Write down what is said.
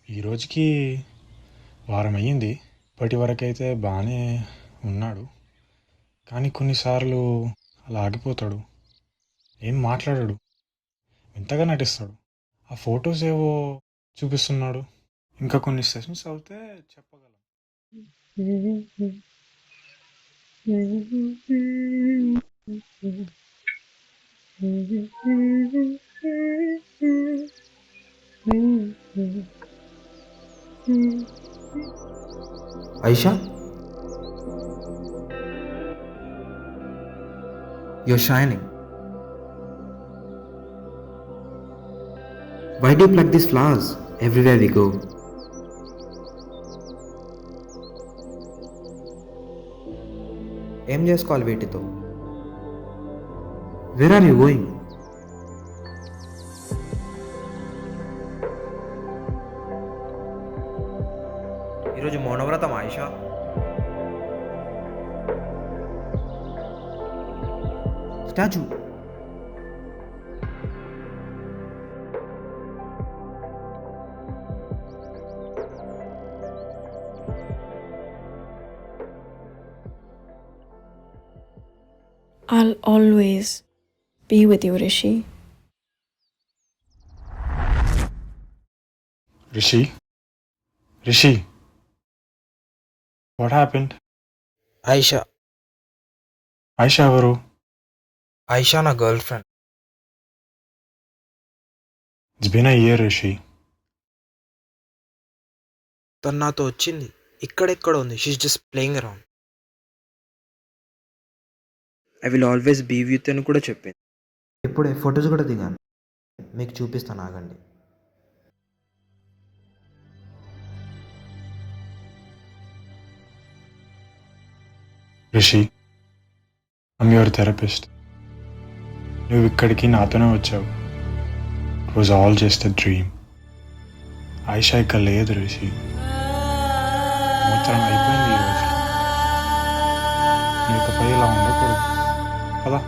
ఈ రోజుకి వారం అయ్యింది. ఇప్పటి వరకైతే బాగానే ఉన్నాడు. కానీ కొన్నిసార్లు అలా ఆగిపోతాడు. ఏం మాట్లాడాడు, వింతగా నటిస్తాడు. ఆ ఫొటోస్ ఏవో చూపిస్తున్నాడు. ఇంకా కొన్ని సెషన్స్ అవుతే చెప్పగలం. Aisha, you're shining. Why do you pluck these flowers everywhere we go? ఏం చేసుకోవాలి వీటితో? Where are you going? ఈరోజు మౌనవ్రతం Ayesha. Statue. I'll always be with you, Rishi. Rishi, what happened? Ayesha. Aisha ఎవరు? ఆయిషా నా girl friend. It's been a year, Rishi. తను నాతో వచ్చింది. ఇక్కడెక్కడ ఉంది. She is just playing around. I will always be with అని కూడా చెప్పింది. ఇప్పుడే ఫొటోస్ కూడా దిగాను, మీకు చూపిస్తాను, ఆగండి. Rishi, I'm your therapist. నువ్వు ఇక్కడికి నాతోనే వచ్చావు. It was all just a dream. Ayesha ఇక లేదు రిషి. సంవత్సరం అయిపోయింది ఈరోజు. నువ్వు ఇకపై ఇలా ఉండకూడదు కదా.